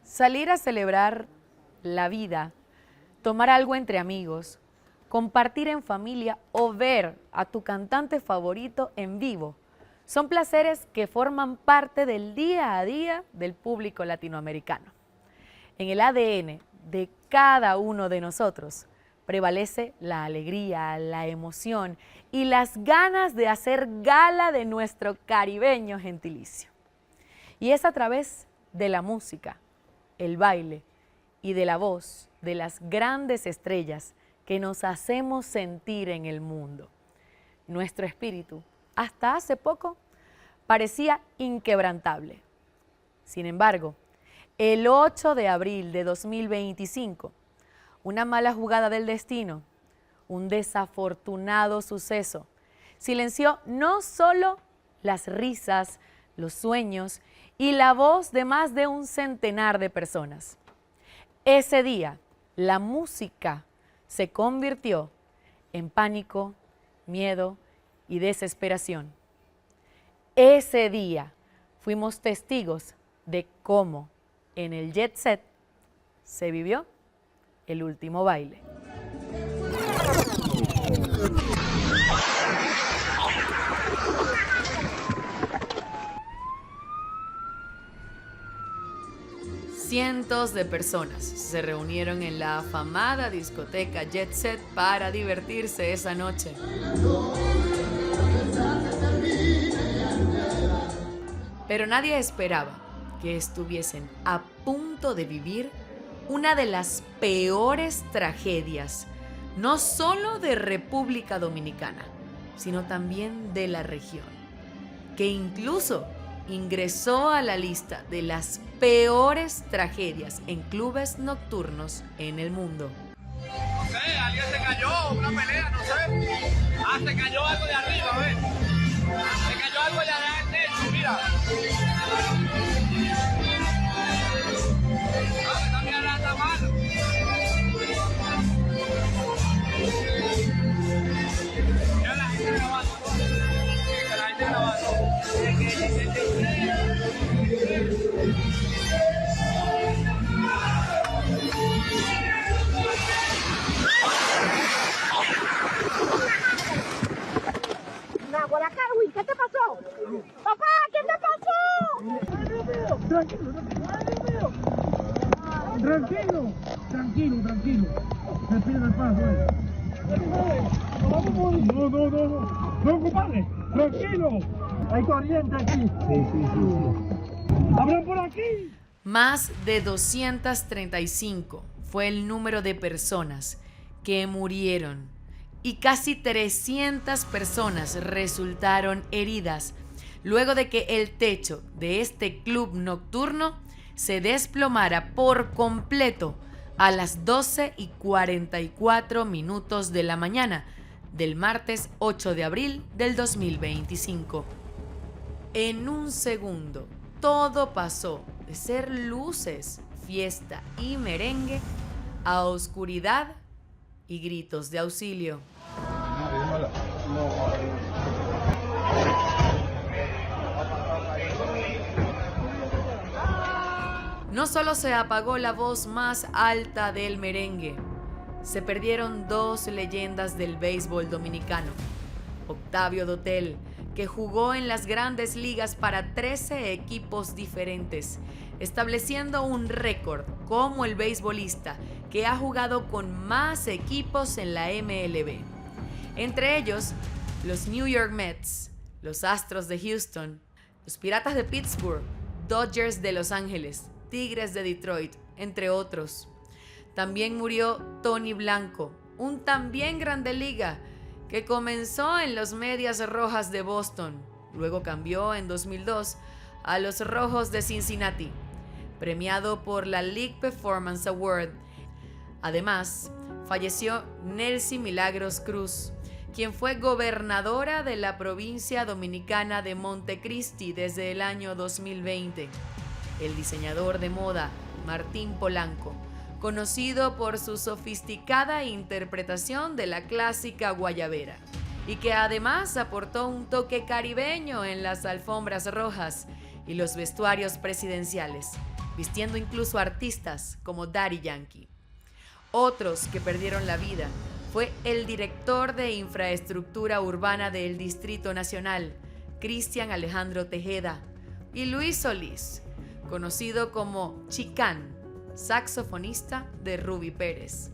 Salir a celebrar la vida, tomar algo entre amigos, compartir en familia o ver a tu cantante favorito en vivo son placeres que forman parte del día a día del público latinoamericano. En el ADN de cada uno de nosotros prevalece la alegría, la emoción y las ganas de hacer gala de nuestro caribeño gentilicio. Y es a través de la música, el baile y de la voz de las grandes estrellas que nos hacemos sentir en el mundo. Nuestro espíritu, hasta hace poco, parecía inquebrantable. Sin embargo, el 8 de abril de 2025, una mala jugada del destino, un desafortunado suceso, silenció no solo las risas, los sueños y la voz de más de un centenar de personas. Ese día, la música se convirtió en pánico, miedo y desesperación. Ese día fuimos testigos de cómo en el Jet Set se vivió el último baile. Cientos de personas se reunieron en la afamada discoteca Jet Set para divertirse esa noche. Pero nadie esperaba que estuviesen a punto de vivir una de las peores tragedias, no solo de República Dominicana, sino también de la región, que incluso ingresó a la lista de las peores tragedias en clubes nocturnos en el mundo. No sé, alguien se cayó, una pelea, no sé. Se cayó algo de arriba, a ver. Se cayó algo de allá del techo, mira. Está mirando la mano. Mira la gente grabando, ¿no? La gente grabando. ¿Qué te pasó? Papá, ¿qué te pasó? Tranquilo. Respira despacio. No, compadre. Tranquilo. Hay corriente aquí. Sí. ¡Abran por aquí! Más de 235 fue el número de personas que murieron y casi 300 personas resultaron heridas luego de que el techo de este club nocturno se desplomara por completo a las 12:44 de la mañana del martes 8 de abril del 2025. En un segundo, todo pasó de ser luces, fiesta y merengue a oscuridad y gritos de auxilio. No solo se apagó la voz más alta del merengue, se perdieron dos leyendas del béisbol dominicano. Octavio Dotel, que jugó en las grandes ligas para 13 equipos diferentes, estableciendo un récord como el beisbolista que ha jugado con más equipos en la MLB. Entre ellos, los New York Mets, los Astros de Houston, los Piratas de Pittsburgh, Dodgers de Los Ángeles, Tigres de Detroit, entre otros. También murió Tony Blanco, un también grande liga que comenzó en los Medias Rojas de Boston, luego cambió en 2002 a los Rojos de Cincinnati, premiado por la League Performance Award. Además, falleció Nelcy Milagros Cruz, quien fue gobernadora de la provincia dominicana de Montecristi desde el año 2020. El diseñador de moda Martín Polanco, conocido por su sofisticada interpretación de la clásica guayabera, y que además aportó un toque caribeño en las alfombras rojas y los vestuarios presidenciales, vistiendo incluso artistas como Daddy Yankee. Otros que perdieron la vida fue el director de infraestructura urbana del Distrito Nacional, Cristian Alejandro Tejeda, y Luis Solís, conocido como Chicán, saxofonista de Ruby Pérez.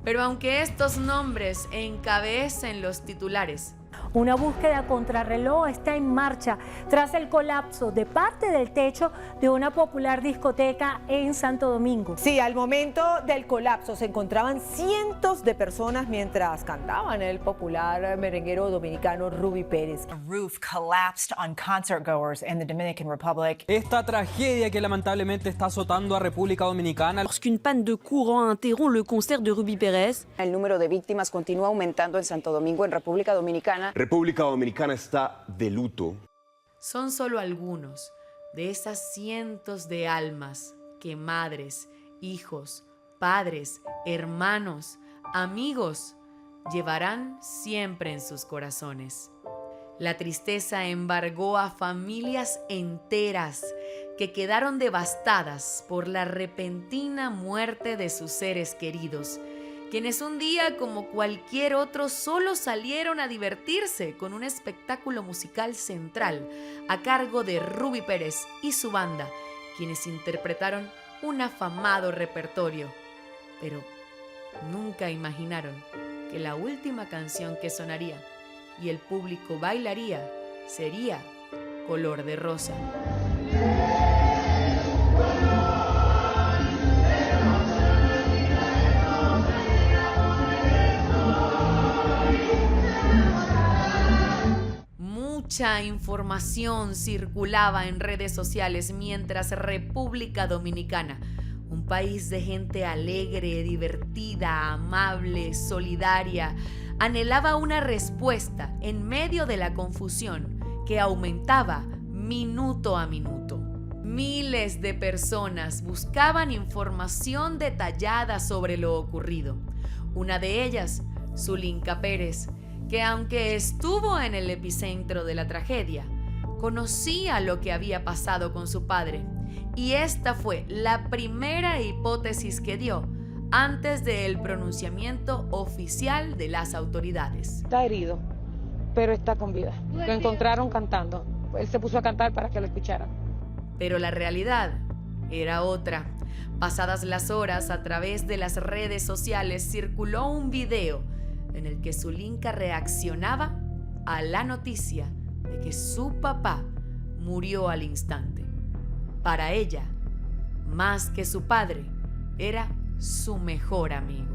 Pero aunque estos nombres encabecen los titulares, una búsqueda contrarreloj está en marcha tras el colapso de parte del techo de una popular discoteca en Santo Domingo. Sí, al momento del colapso se encontraban cientos de personas mientras cantaban el popular merenguero dominicano Ruby Pérez. The roof collapsed on concertgoers in the Dominican Republic. Esta tragedia que lamentablemente está azotando a República Dominicana. Lorsqu'une panne de courant interrompt le concert de Ruby Pérez. El número de víctimas continúa aumentando en Santo Domingo, en República Dominicana. República Dominicana está de luto. Son solo algunos de esas cientos de almas que madres, hijos, padres, hermanos, amigos llevarán siempre en sus corazones. La tristeza embargó a familias enteras que quedaron devastadas por la repentina muerte de sus seres queridos, quienes un día, como cualquier otro, solo salieron a divertirse con un espectáculo musical central a cargo de Ruby Pérez y su banda, quienes interpretaron un afamado repertorio. Pero nunca imaginaron que la última canción que sonaría y el público bailaría sería Color de Rosa. Mucha información circulaba en redes sociales mientras República Dominicana, un país de gente alegre, divertida, amable, solidaria, anhelaba una respuesta en medio de la confusión que aumentaba minuto a minuto. Miles de personas buscaban información detallada sobre lo ocurrido. Una de ellas, Zulinka Pérez, que aunque estuvo en el epicentro de la tragedia, conocía lo que había pasado con su padre, y esta fue la primera hipótesis que dio antes del pronunciamiento oficial de las autoridades. Está herido, pero está con vida. Lo encontraron cantando. Él se puso a cantar para que lo escucharan. Pero la realidad era otra. Pasadas las horas, a través de las redes sociales circuló un video en el que Zulinka reaccionaba a la noticia de que su papá murió al instante. Para ella, más que su padre, era su mejor amigo.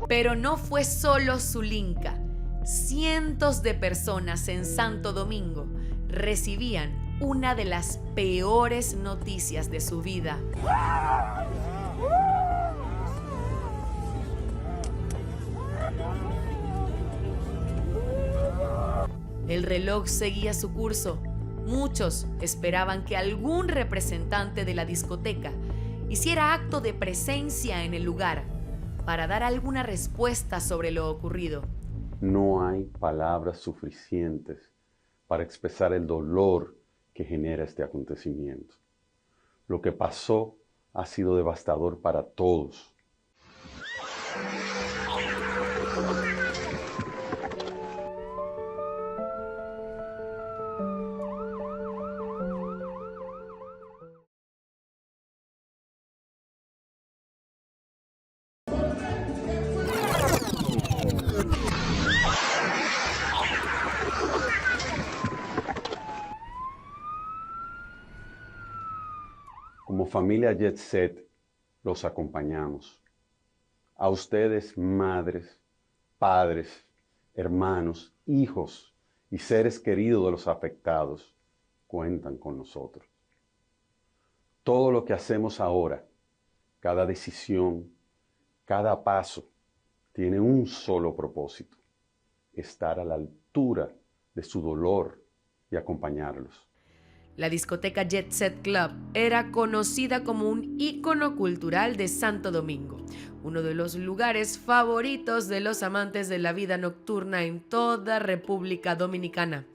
Pero no fue solo Zulinka. Cientos de personas en Santo Domingo recibían una de las peores noticias de su vida. El reloj seguía su curso. Muchos esperaban que algún representante de la discoteca hiciera acto de presencia en el lugar para dar alguna respuesta sobre lo ocurrido. No hay palabras suficientes para expresar el dolor que genera este acontecimiento. Lo que pasó ha sido devastador para todos. Como familia Jet Set, los acompañamos. A ustedes, madres, padres, hermanos, hijos y seres queridos de los afectados, cuentan con nosotros. Todo lo que hacemos ahora, cada decisión, cada paso, tiene un solo propósito: estar a la altura de su dolor y acompañarlos. La discoteca Jet Set Club era conocida como un ícono cultural de Santo Domingo, uno de los lugares favoritos de los amantes de la vida nocturna en toda República Dominicana.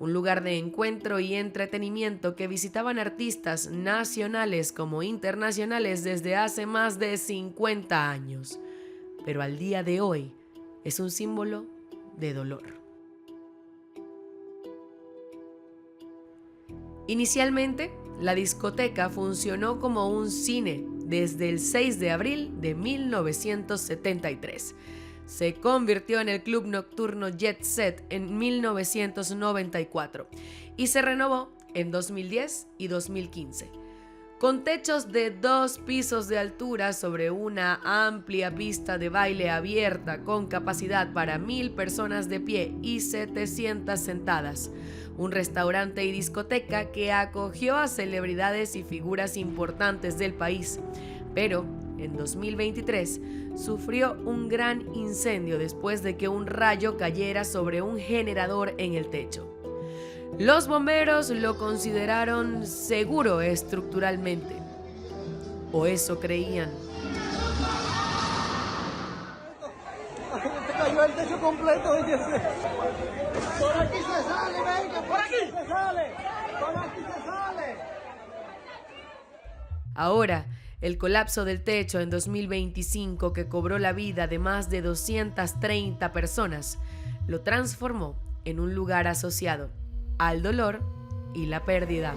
Un lugar de encuentro y entretenimiento que visitaban artistas nacionales como internacionales desde hace más de 50 años. Pero al día de hoy es un símbolo de dolor. Inicialmente, la discoteca funcionó como un cine desde el 6 de abril de 1973. Se convirtió en el club nocturno Jet Set en 1994 y se renovó en 2010 y 2015. Con techos de 2 pisos de altura sobre una amplia pista de baile abierta con capacidad para 1000 personas de pie y 700 sentadas. Un restaurante y discoteca que acogió a celebridades y figuras importantes del país, pero en 2023 sufrió un gran incendio después de que un rayo cayera sobre un generador en el techo. Los bomberos lo consideraron seguro estructuralmente, o eso creían. Se cayó el techo completo, por aquí se sale, venga, por aquí se sale, por aquí se sale. Ahora, el colapso del techo en 2025, que cobró la vida de más de 230 personas, lo transformó en un lugar asociado al dolor y la pérdida.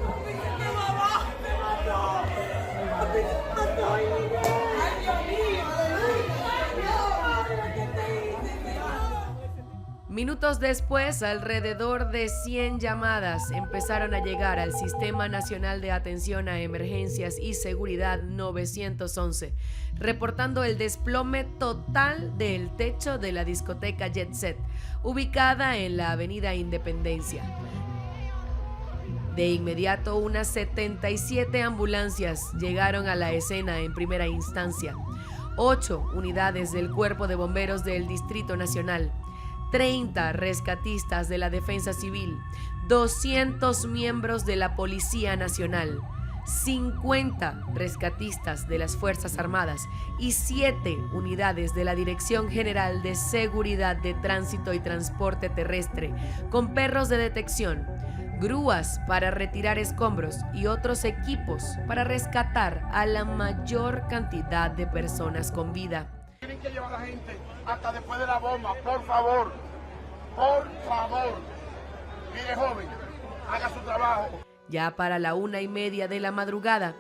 Minutos después, alrededor de 100 llamadas empezaron a llegar al Sistema Nacional de Atención a Emergencias y Seguridad 911, reportando el desplome total del techo de la discoteca Jet Set, ubicada en la Avenida Independencia. De inmediato, unas 77 ambulancias llegaron a la escena en primera instancia, 8 unidades del Cuerpo de Bomberos del Distrito Nacional, 30 rescatistas de la Defensa Civil, 200 miembros de la Policía Nacional, 50 rescatistas de las Fuerzas Armadas y 7 unidades de la Dirección General de Seguridad de Tránsito y Transporte Terrestre, con perros de detección, grúas para retirar escombros y otros equipos para rescatar a la mayor cantidad de personas con vida. Tienen que llevar a la gente hasta después de la bomba, por favor, por favor. Mire, joven, haga su trabajo. Ya para la 1:30 de la madrugada,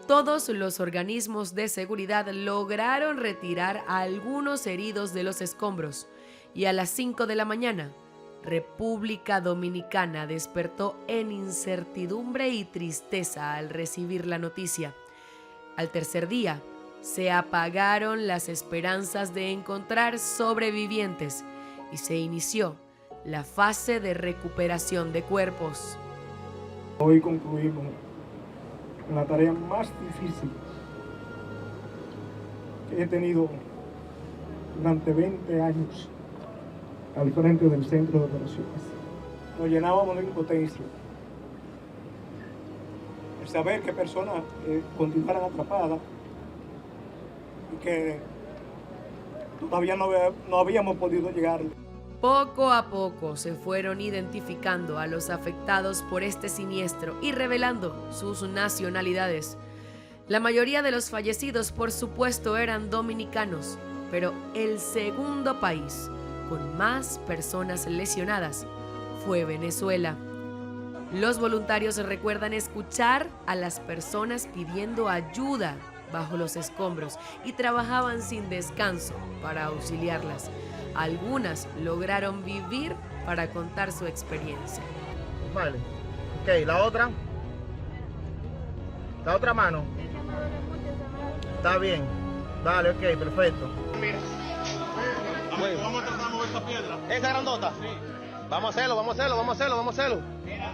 todos los organismos de seguridad lograron retirar a algunos heridos de los escombros y a las 5 de la mañana, República Dominicana despertó en incertidumbre y tristeza al recibir la noticia. Al tercer día, se apagaron las esperanzas de encontrar sobrevivientes y se inició la fase de recuperación de cuerpos. Hoy concluimos la tarea más difícil que he tenido durante 20 años al frente del centro de operaciones. Nos llenábamos de impotencia. El saber que personas continuaran atrapadas y que todavía no habíamos podido llegar. Poco a poco se fueron identificando a los afectados por este siniestro y revelando sus nacionalidades. La mayoría de los fallecidos, por supuesto, eran dominicanos, pero el segundo país con más personas lesionadas fue Venezuela. Los voluntarios recuerdan escuchar a las personas pidiendo ayuda bajo los escombros y trabajaban sin descanso para auxiliarlas. Algunas lograron vivir para contar su experiencia. Vale. Ok, la otra mano. Está bien. Dale, ok, perfecto. Mira. Vamos a tratar de mover esta piedra. ¿Esa grandota? Sí. Vamos a hacerlo. Mira.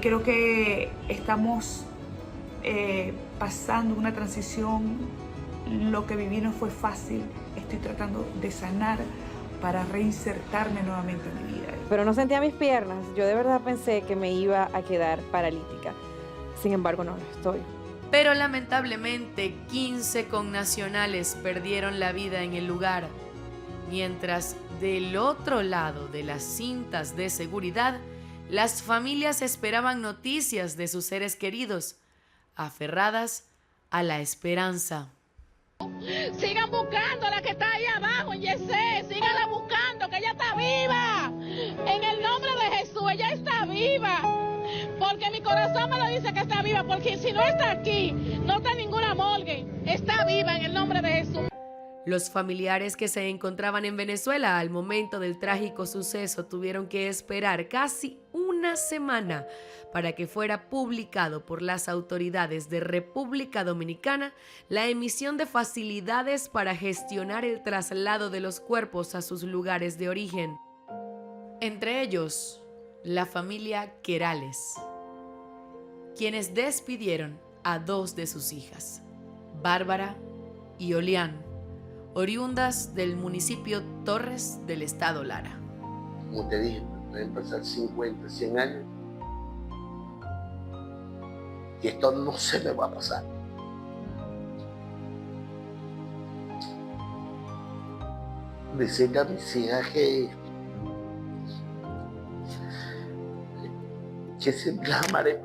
Creo que estamos pasando una transición. Lo que viví no fue fácil. Estoy tratando de sanar para reinsertarme nuevamente en mi vida. Pero no sentía mis piernas. Yo de verdad pensé que me iba a quedar paralítica. Sin embargo, no lo estoy. Pero lamentablemente 15 connacionales perdieron la vida en el lugar, mientras del otro lado de las cintas de seguridad, las familias esperaban noticias de sus seres queridos, aferradas a la esperanza. Sigan buscando a la que está ahí abajo en Yesé, síganla buscando, que ella está viva. En el nombre de Jesús, ella está viva. Porque mi corazón me lo dice que está viva, porque si no está aquí, no está en ninguna morgue, está viva en el nombre de Jesús. Los familiares que se encontraban en Venezuela al momento del trágico suceso tuvieron que esperar casi una semana para que fuera publicado por las autoridades de República Dominicana la emisión de facilidades para gestionar el traslado de los cuerpos a sus lugares de origen. Entre ellos, la familia Querales, quienes despidieron a 2 de sus hijas, Bárbara y Olián, oriundas del municipio Torres del estado Lara. Como te dije, pueden pasar 50, 100 años y esto no se me va a pasar. Decirle a mis hijas que siempre las amaré.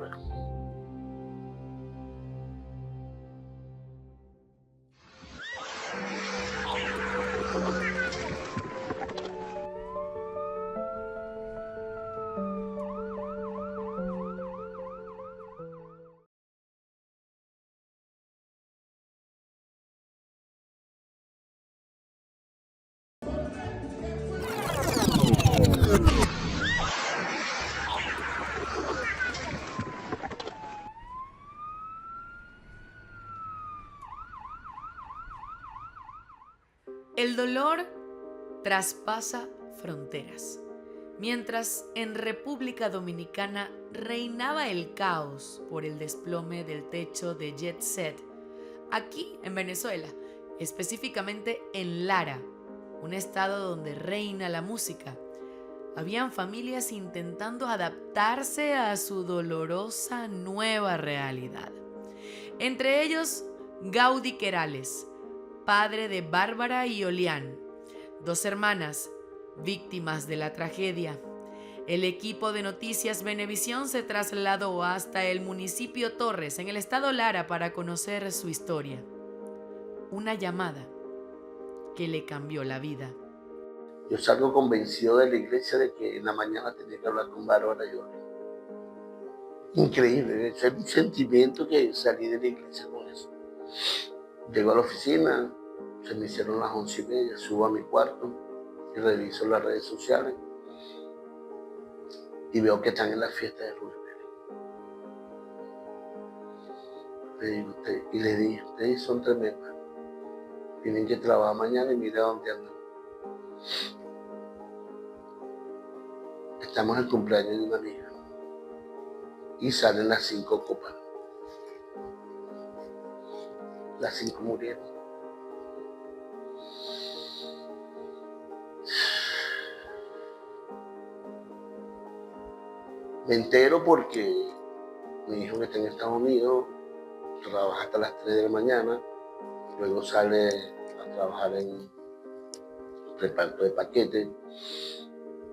El dolor traspasa fronteras. Mientras en República Dominicana reinaba el caos por el desplome del techo de Jet Set, aquí en Venezuela, específicamente en Lara, un estado donde reina la música, habían familias intentando adaptarse a su dolorosa nueva realidad. Entre ellos, Gaudí Querales, padre de Bárbara y Olián, 2 hermanas víctimas de la tragedia. El equipo de Noticias Venevisión se trasladó hasta el municipio Torres, en el estado Lara, para conocer su historia. Una llamada que le cambió la vida. Yo salgo convencido de la iglesia de que en la mañana tenía que hablar con Bárbara y Olián. Increíble, es un sentimiento que salí de la iglesia con eso. Llego a la oficina, se me hicieron las 11:30, subo a mi cuarto y reviso las redes sociales y veo que están en la fiesta de Rubí Pérez. Y les dije, ustedes son tremendas, tienen que trabajar mañana y mira dónde andan. Estamos en el cumpleaños de una amiga y salen las 5 copas. Las 5 murieron. Me entero porque mi hijo, que está en Estados Unidos, trabaja hasta las 3 de la mañana, luego sale a trabajar en reparto de paquetes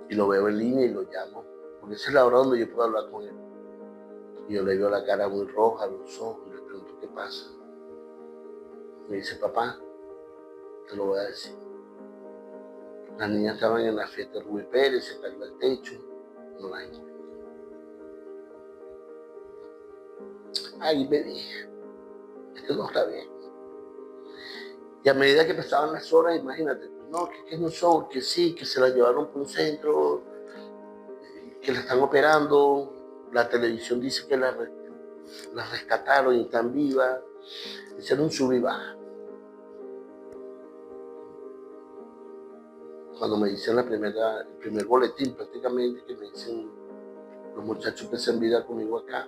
y lo veo en línea y lo llamo, porque esa es la hora donde yo puedo hablar con él. Y yo le veo la cara muy roja, los ojos, y le pregunto qué pasa. Me dice, papá, te lo voy a decir. Las niñas estaban en la fiesta de Rubí Pérez, se cayó el techo, no las encontré. Ahí me dije, esto no está bien. Y a medida que pasaban las horas, imagínate, no, que no son, que sí, que se la llevaron por un centro, que la están operando, la televisión dice que la rescataron y están vivas. Hicieron un sub y baja. Cuando me dicen el primer boletín, prácticamente, que me dicen los muchachos que se envidian conmigo acá,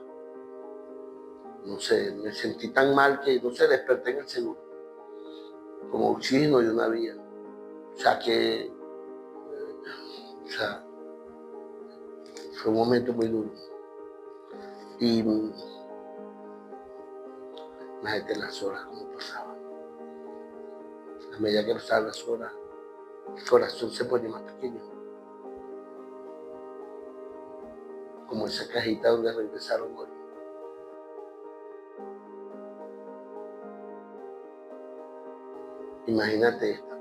no sé, me sentí tan mal que, no sé, desperté en el seguro, como oxígeno y una vía. O sea que O sea, fue un momento muy duro. Y imagínate las horas como pasaban. A medida que pasaban las horas, el corazón se pone más pequeño. Como esa cajita donde regresaron hoy. Imagínate esta.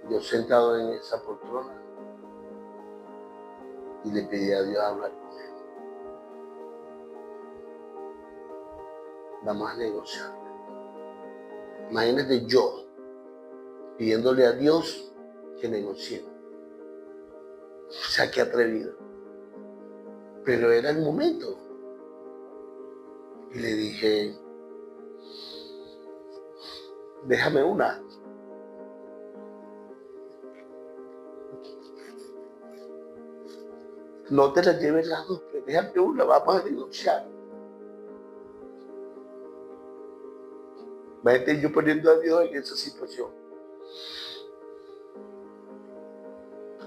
Yo sentado en esa poltrona y le pedí a Dios hablar con él. Vamos a negociar. Imagínate yo pidiéndole a Dios que negocie. O sea, qué atrevido. Pero era el momento. Y le dije, déjame una. No te la lleves las dos, pero déjame una, vamos a negociar. Imagínate yo poniendo a Dios en esa situación.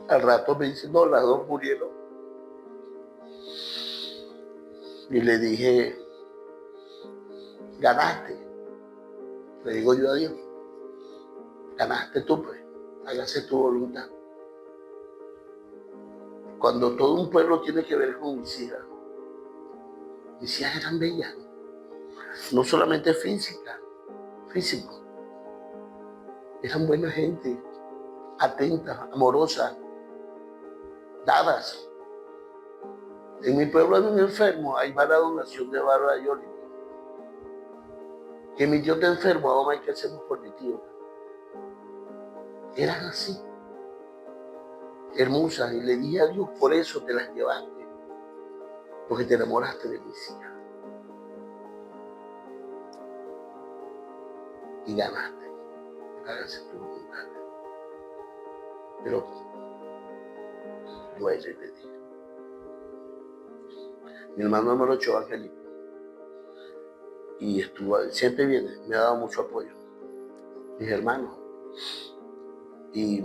Al rato me dice, no, las dos murieron. Y le dije, ganaste. Le digo yo a Dios, ganaste tú, pues, hágase tu voluntad. Cuando todo un pueblo tiene que ver con mis hijas eran bellas, no solamente físico, eran buena gente, atentas, amorosas, dadas. En mi pueblo hay un enfermo, ahí va la donación de Bárbara Yoli. Que mi tío está enfermo, ahora ¿qué hacemos por mi tío? Eran así, hermosas, y le dije a Dios, por eso te las llevaste, porque te enamoraste de mis hijas. Y ganaste, hágase tu voluntad. Pero duele, le dije. Mi hermano número 8, Angelito, y estuvo, siempre viene, me ha dado mucho apoyo, mis hermanos. Y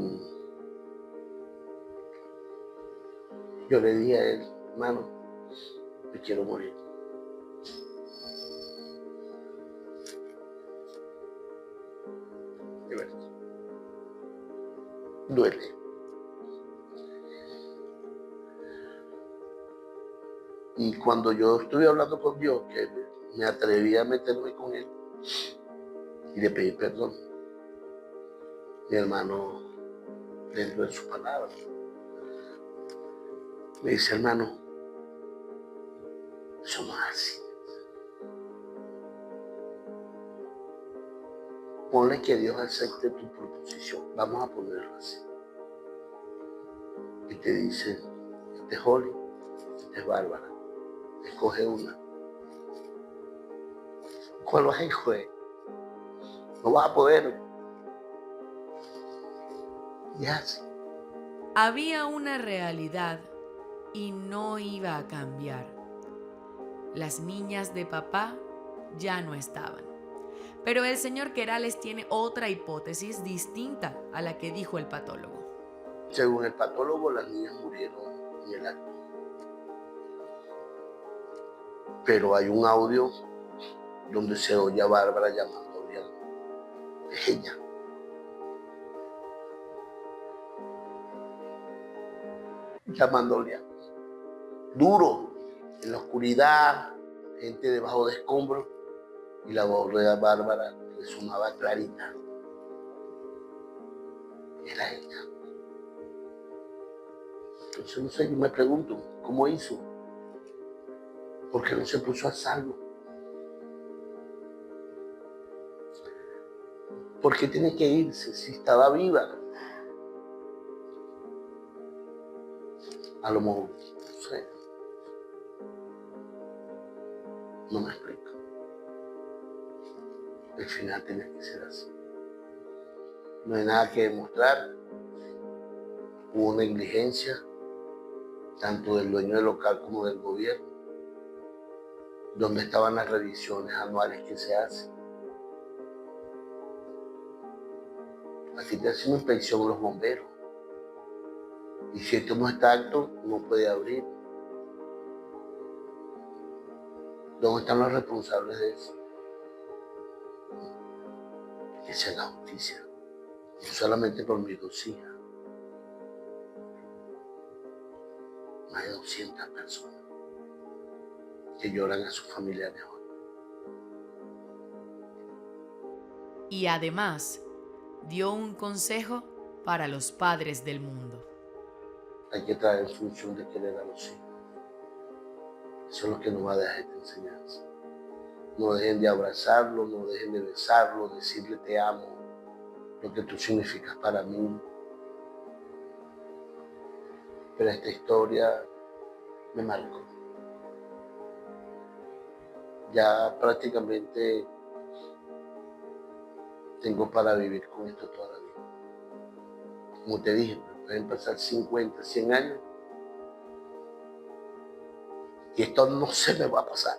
yo le dije a él, hermano, me quiero morir. De verdad. Duele. Y cuando yo estuve hablando con Dios, que me atreví a meterme con él y le pedí perdón, mi hermano, dentro de sus palabras, me dice, hermano, somos así. Ponle que Dios acepte tu proposición. Vamos a ponerlo así. Y te dice, este es Holly, este es Bárbara. Escoge una. ¿Cuál vas a escoger? No vas a poder. Y así. Había una realidad y no iba a cambiar. Las niñas de papá ya no estaban. Pero el señor Querales tiene otra hipótesis distinta a la que dijo el patólogo. Según el patólogo, las niñas murieron en el acto. Pero hay un audio donde se oye a Bárbara llamándole a ella. Llamándole a duro, en la oscuridad, gente debajo de escombros, y la voz de Bárbara le sonaba clarita. Era ella. Entonces, no sé, yo me pregunto, ¿cómo hizo? ¿Por qué no se puso a salvo? ¿Por qué tiene que irse si estaba viva? A lo mejor, no sé. No me explico. El final tiene que ser así. No hay nada que demostrar. Hubo negligencia, tanto del dueño del local como del gobierno. ¿Dónde estaban las revisiones anuales que se hacen? Aquí te hacen una inspección los bomberos. Y si esto no está acto, no puede abrir. ¿Dónde están los responsables de eso? Que sea la justicia. No solamente por mis 2 hijas. Más de 200 personas que lloran a sus familiares hoy. Y además dio un consejo para los padres del mundo. Hay que traer función de querer a los hijos. Eso es lo que nos va a dejar esta enseñanza. No dejen de abrazarlo, no dejen de besarlo, decirle te amo, lo que tú significas para mí. Pero esta historia me marcó. Ya prácticamente tengo para vivir con esto toda la vida. Como te dije, pueden pasar 50, 100 años y esto no se me va a pasar.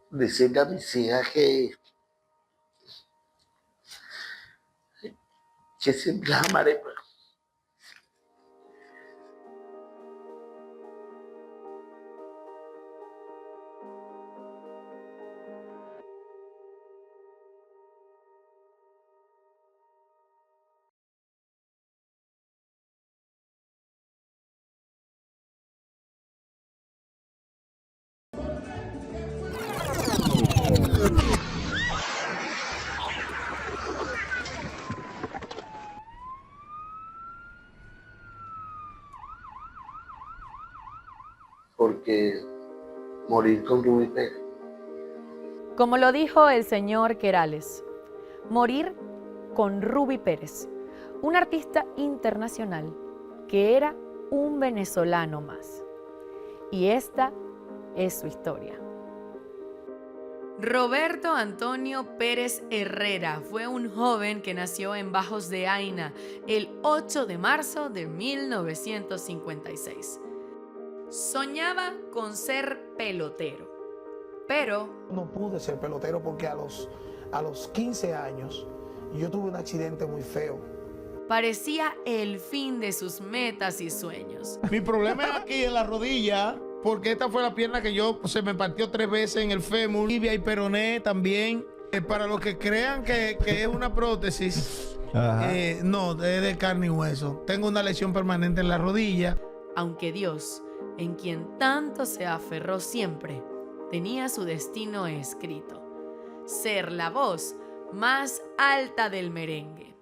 Decirle a mis hijas que siempre las amaré. Porque morir con Ruby Pérez. Como lo dijo el señor Querales, morir con Ruby Pérez, un artista internacional que era un venezolano más. Y esta es su historia. Roberto Antonio Pérez Herrera fue un joven que nació en Bajos de Aina el 8 de marzo de 1956. Soñaba con ser pelotero, pero no pude ser pelotero porque a los 15 años yo tuve un accidente muy feo. Parecía el fin de sus metas y sueños. Mi problema es aquí en la rodilla, porque esta fue la pierna que se me partió 3 veces en el fémur, tibia y peroné también. Para los que crean que es una prótesis, no, es de carne y hueso. Tengo una lesión permanente en la rodilla. Aunque Dios, en quien tanto se aferró siempre, tenía su destino escrito: ser la voz más alta del merengue.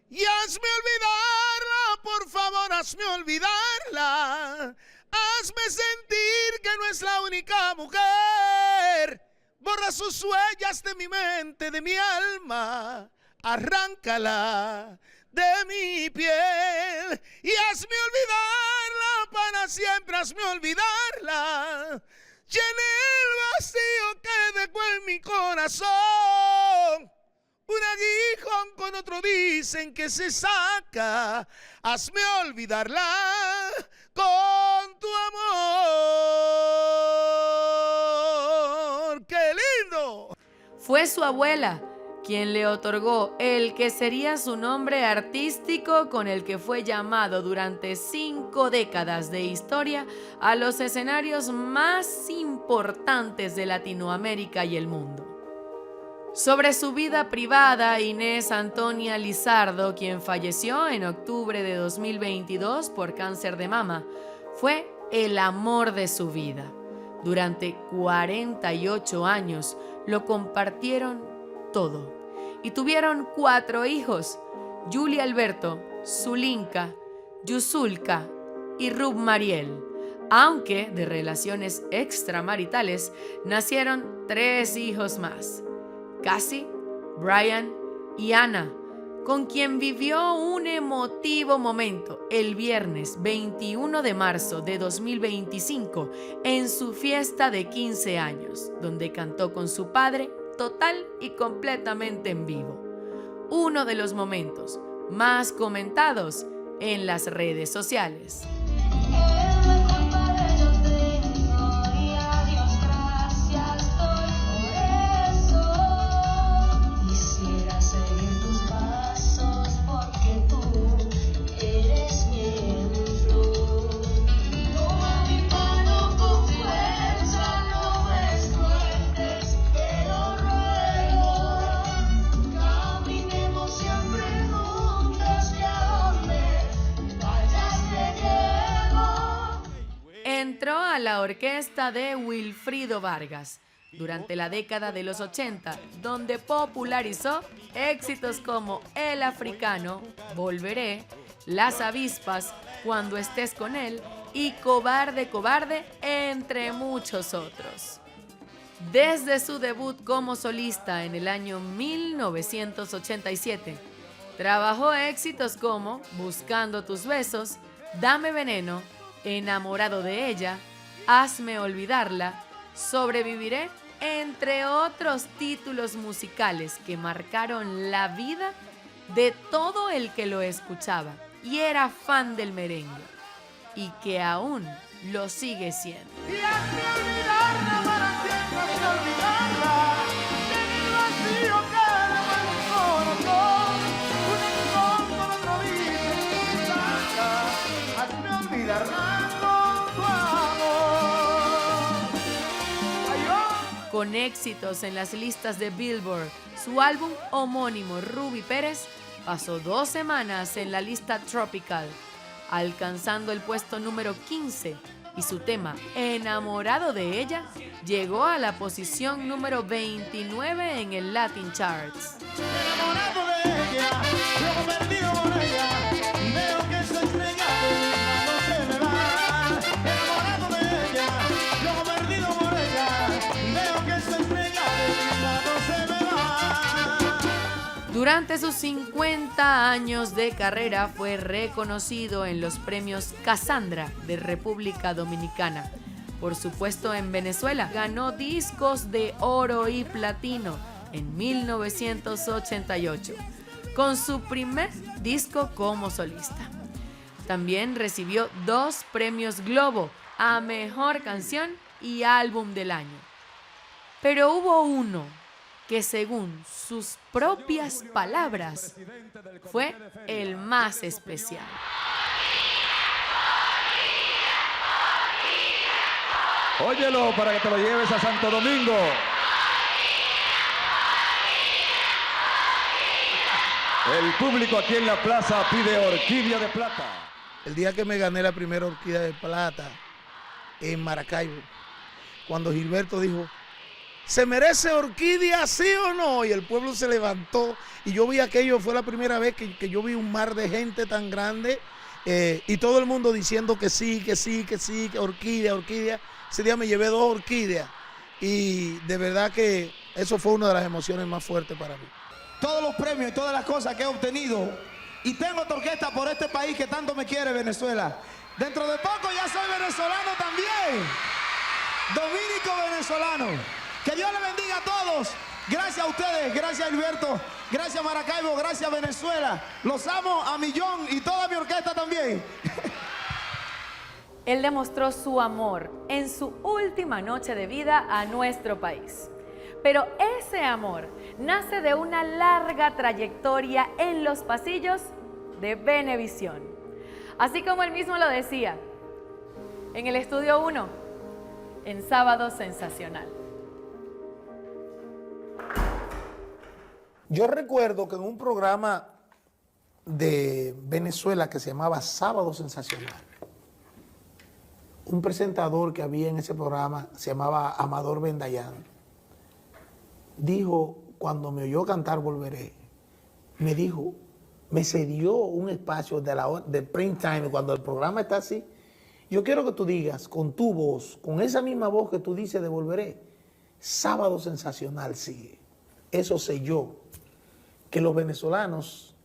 Y hazme olvidarla, por favor, hazme olvidarla. Hazme sentir que no es la única mujer. Borra sus huellas de mi mente, de mi alma. Arráncala de mi piel. Y hazme olvidarla para siempre, hazme olvidarla. Llené el vacío que dejó en mi corazón. Un aguijón con otro dicen que se saca. Hazme olvidarla con tu amor. ¡Qué lindo! Fue su abuela quien le otorgó el que sería su nombre artístico, con el que fue llamado durante 5 décadas de historia a los escenarios más importantes de Latinoamérica y el mundo. Sobre su vida privada, Inés Antonia Lizardo, quien falleció en octubre de 2022 por cáncer de mama, fue el amor de su vida. Durante 48 años lo compartieron todo y tuvieron 4 hijos: Julia Alberto, Zulinka, Yusulka y Rub Mariel. Aunque de relaciones extramaritales nacieron 3 hijos más: Cassie, Brian y Ana, con quien vivió un emotivo momento el viernes 21 de marzo de 2025 en su fiesta de 15 años, donde cantó con su padre total y completamente en vivo. Uno de los momentos más comentados en las redes sociales. Quisiera seguir tus pasos. orquesta de Wilfrido Vargas durante la década de los 80, donde popularizó éxitos como El Africano, Volveré, Las Avispas, Cuando estés con él y Cobarde, Cobarde, entre muchos otros. Desde su debut como solista en el año 1987, trabajó éxitos como Buscando tus besos, Dame veneno, Enamorado de ella, Hazme olvidarla, Sobreviviré, entre otros títulos musicales que marcaron la vida de todo el que lo escuchaba y era fan del merengue, y que aún lo sigue siendo. Y hazme olvidarla para siempre, hazme olvidarla, que en el vacío queda mi corazón, un encontro de otro vida sin tanta, hazme olvidarla con tu amor. Ay, oh. Con éxitos en las listas de Billboard, su álbum homónimo Ruby Pérez pasó 2 semanas en la lista Tropical, alcanzando el puesto número 15, y su tema Enamorado de ella llegó a la posición número 29 en el Latin Charts. Enamorado de ella, luego perdido por ella, veo que esa estrella de mi mano se me va. Enamorado de ella, luego perdido por ella, veo que esa estrella de mi mano se me va. Durante sus 50 años de carrera fue reconocido en los premios Cassandra de República Dominicana. Por supuesto, en Venezuela ganó discos de oro y platino en 1988, con su primer disco como solista. También recibió 2 premios Globo a Mejor Canción y Álbum del Año. Pero hubo uno que, según sus propias palabras, fue el más especial. Óyelo para que te lo lleves a Santo Domingo. El público aquí en la plaza pide orquídea de plata. El día que me gané la primera orquídea de plata en Maracaibo, cuando Gilberto dijo, ¿se merece orquídea, sí o no? Y el pueblo se levantó y yo vi aquello, fue la primera vez que yo vi un mar de gente tan grande y todo el mundo diciendo que sí, que sí, que sí, que orquídea, orquídea. Ese día me llevé 2 orquídeas y de verdad que eso fue una de las emociones más fuertes para mí. Todos los premios y todas las cosas que he obtenido, y tengo otra orquesta por este país que tanto me quiere, Venezuela. Dentro de poco ya soy venezolano también, dominico venezolano. Que Dios les bendiga a todos. Gracias a ustedes, gracias Alberto, gracias Maracaibo, gracias Venezuela. Los amo a millón y toda mi orquesta también. Él demostró su amor en su última noche de vida a nuestro país. Pero ese amor nace de una larga trayectoria en los pasillos de Venevisión. Así como él mismo lo decía, en el Estudio 1, en Sábado Sensacional. Yo recuerdo que en un programa de Venezuela que se llamaba Sábado Sensacional, un presentador que había en ese programa se llamaba Amador Bendayán, dijo, cuando me oyó cantar Volveré, me dijo, me cedió un espacio de prime time, cuando el programa está así, yo quiero que tú digas con tu voz, con esa misma voz que tú dices de Volveré, Sábado Sensacional sigue. Eso sé yo, que los venezolanos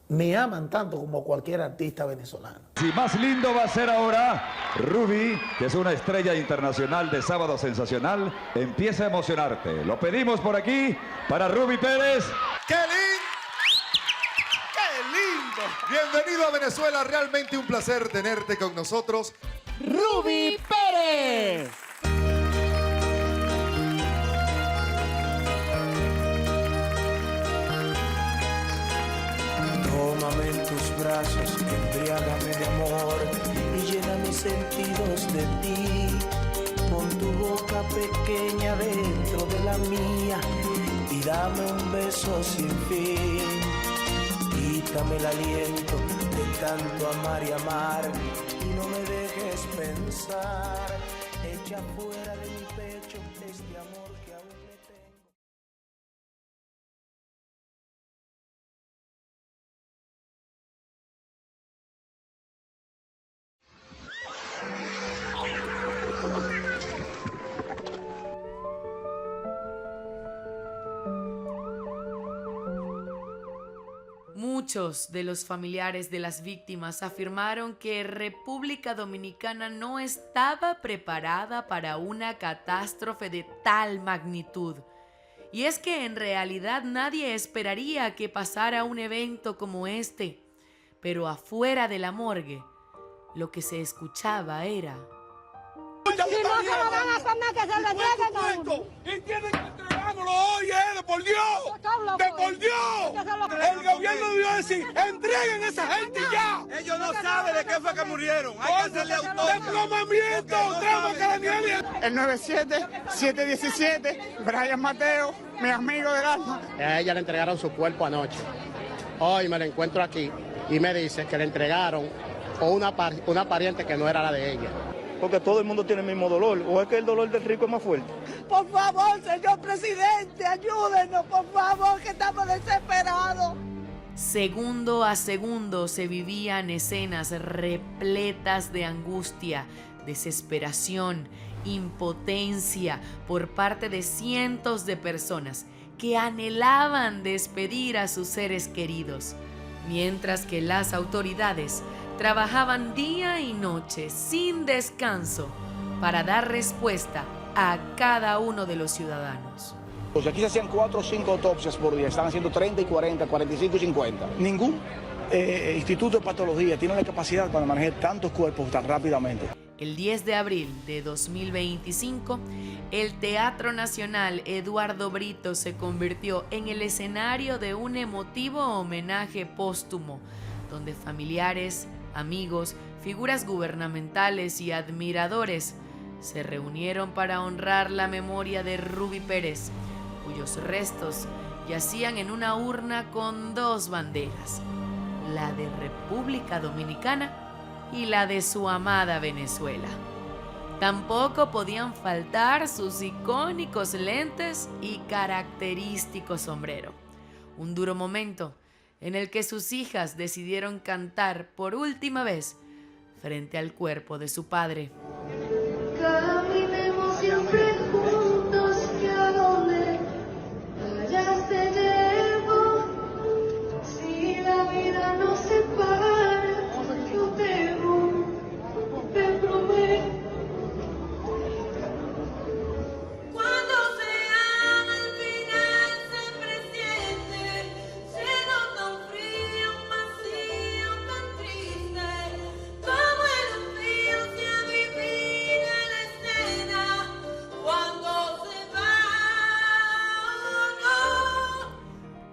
me aman tanto como cualquier artista venezolano. Y más lindo va a ser ahora Ruby, que es una estrella internacional de Sábado Sensacional. Empieza a emocionarte. Lo pedimos por aquí para Ruby Pérez. ¡Qué lindo! ¡Qué lindo! Bienvenido a Venezuela. Realmente un placer tenerte con nosotros. Ruby Pérez. Tómame en tus brazos, embriágame de amor y llena mis sentidos de ti. Pon tu boca pequeña dentro de la mía y dame un beso sin fin. Quítame el aliento de tanto amar y amar y no me dejes pensar echa fuera de mi pecho este amor que aún le tengo. Muchos de los familiares de las víctimas afirmaron que República Dominicana no estaba preparada para una catástrofe de tal magnitud. Y es que en realidad nadie esperaría que pasara un evento como este. Pero afuera de la morgue, lo que se escuchaba era: Si no se lo van a comer, que se lo nieguen a uno. Y tienen que entregámoslo hoy, de por Dios, de por Dios. El gobierno debió decir, entreguen a esa gente ya. Ellos no saben de qué fue que murieron. Hay que hacerle autopsia. Desplomamiento, trauma craneal. El 97-717, Brian Mateo, mi amigo del alma. A ella le entregaron su cuerpo anoche. Hoy me la encuentro aquí y me dice que le entregaron una pariente que no era la de ella. Porque todo el mundo tiene el mismo dolor, o es que el dolor del rico es más fuerte. Por favor, señor presidente, ayúdenos, por favor, que estamos desesperados. Segundo a segundo se vivían escenas repletas de angustia, desesperación, impotencia por parte de cientos de personas que anhelaban despedir a sus seres queridos, mientras que las autoridades trabajaban día y noche sin descanso para dar respuesta a cada uno de los ciudadanos. Pues aquí se hacían 4 o 5 autopsias por día, están haciendo 30 y 40, 45 y 50. Ningún instituto de patología tiene la capacidad para manejar tantos cuerpos tan rápidamente. El 10 de abril de 2025, el Teatro Nacional Eduardo Brito se convirtió en el escenario de un emotivo homenaje póstumo, donde familiares, amigos, figuras gubernamentales y admiradores se reunieron para honrar la memoria de Ruby Pérez, cuyos restos yacían en una urna con 2 banderas, la de República Dominicana y la de su amada Venezuela. Tampoco podían faltar sus icónicos lentes y característico sombrero. Un duro momento en el que sus hijas decidieron cantar por última vez frente al cuerpo de su padre. Caminemos siempre juntos, que a donde vayas te llevo. Si la vida nos separa, yo te prometo. Cuando se ama al final siempre siente, siendo tan frío, un vacío tan triste, como en un río se adivina la escena cuando se va.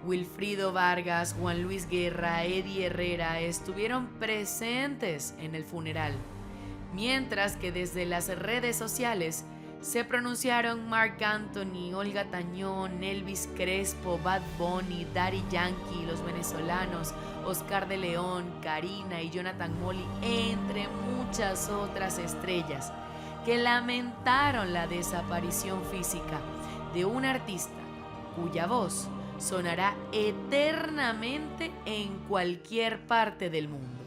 Wilfrido Vargas, Juan Luis Guerra, Eddie Herrera estuvieron presentes en el funeral, mientras que desde las redes sociales se pronunciaron Marc Anthony, Olga Tañón, Elvis Crespo, Bad Bunny, Daddy Yankee, los venezolanos, Oscar de León, Karina y Jonathan Molly, entre muchas otras estrellas que lamentaron la desaparición física de un artista cuya voz sonará eternamente en cualquier parte del mundo.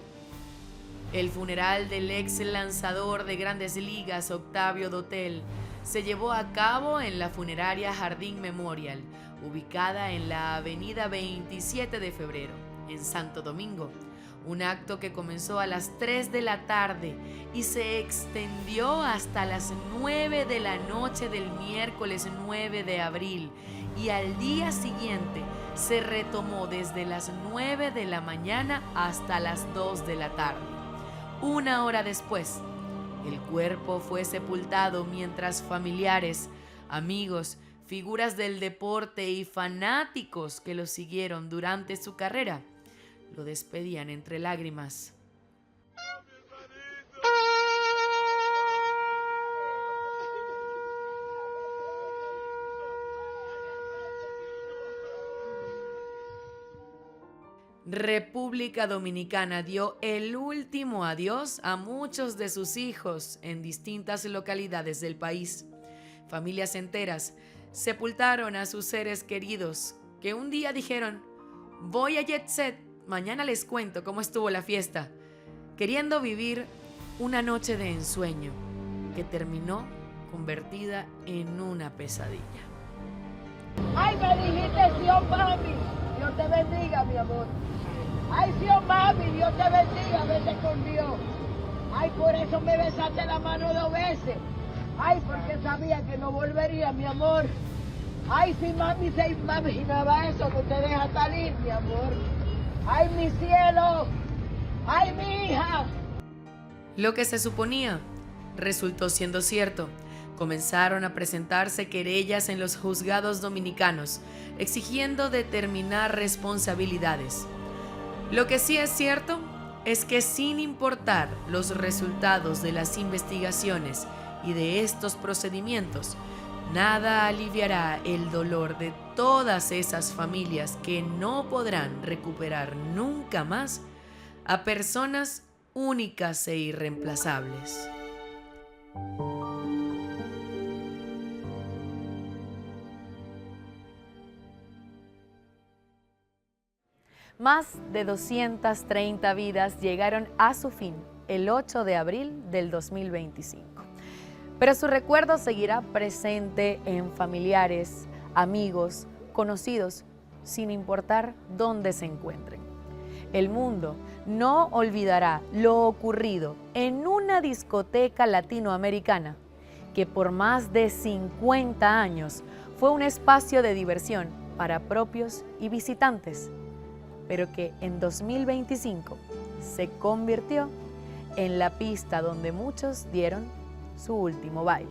El funeral del ex lanzador de Grandes Ligas, Octavio Dotel, se llevó a cabo en la funeraria Jardín Memorial, ubicada en la avenida 27 de febrero, en Santo Domingo. Un acto que comenzó a las 3 de la tarde y se extendió hasta las 9 de la noche del miércoles 9 de abril, y al día siguiente se retomó desde las 9 de la mañana hasta las 2 de la tarde. Una hora después, el cuerpo fue sepultado mientras familiares, amigos, figuras del deporte y fanáticos que lo siguieron durante su carrera lo despedían entre lágrimas. República Dominicana dio el último adiós a muchos de sus hijos en distintas localidades del país. Familias enteras sepultaron a sus seres queridos que un día dijeron: voy a Jet Set, mañana les cuento cómo estuvo la fiesta, queriendo vivir una noche de ensueño que terminó convertida en una pesadilla. Ay, me dijiste Sion mami, Dios te bendiga, mi amor. Ay, Sion mami, Dios te bendiga, vete con Dios. Ay, por eso me besaste la mano 2 veces. Ay, porque sabía que no volvería, mi amor. Ay, si mami se imaginaba eso, que te deja salir, mi amor. Ay, mi cielo. Ay, mi hija. Lo que se suponía resultó siendo cierto. Comenzaron a presentarse querellas en los juzgados dominicanos, exigiendo determinar responsabilidades. Lo que sí es cierto es que sin importar los resultados de las investigaciones y de estos procedimientos, nada aliviará el dolor de todas esas familias que no podrán recuperar nunca más a personas únicas e irreemplazables. Más de 230 vidas llegaron a su fin el 8 de abril del 2025. Pero su recuerdo seguirá presente en familiares, amigos, conocidos, sin importar dónde se encuentren. El mundo no olvidará lo ocurrido en una discoteca latinoamericana que por más de 50 años fue un espacio de diversión para propios y visitantes, pero que en 2025 se convirtió en la pista donde muchos dieron su último baile.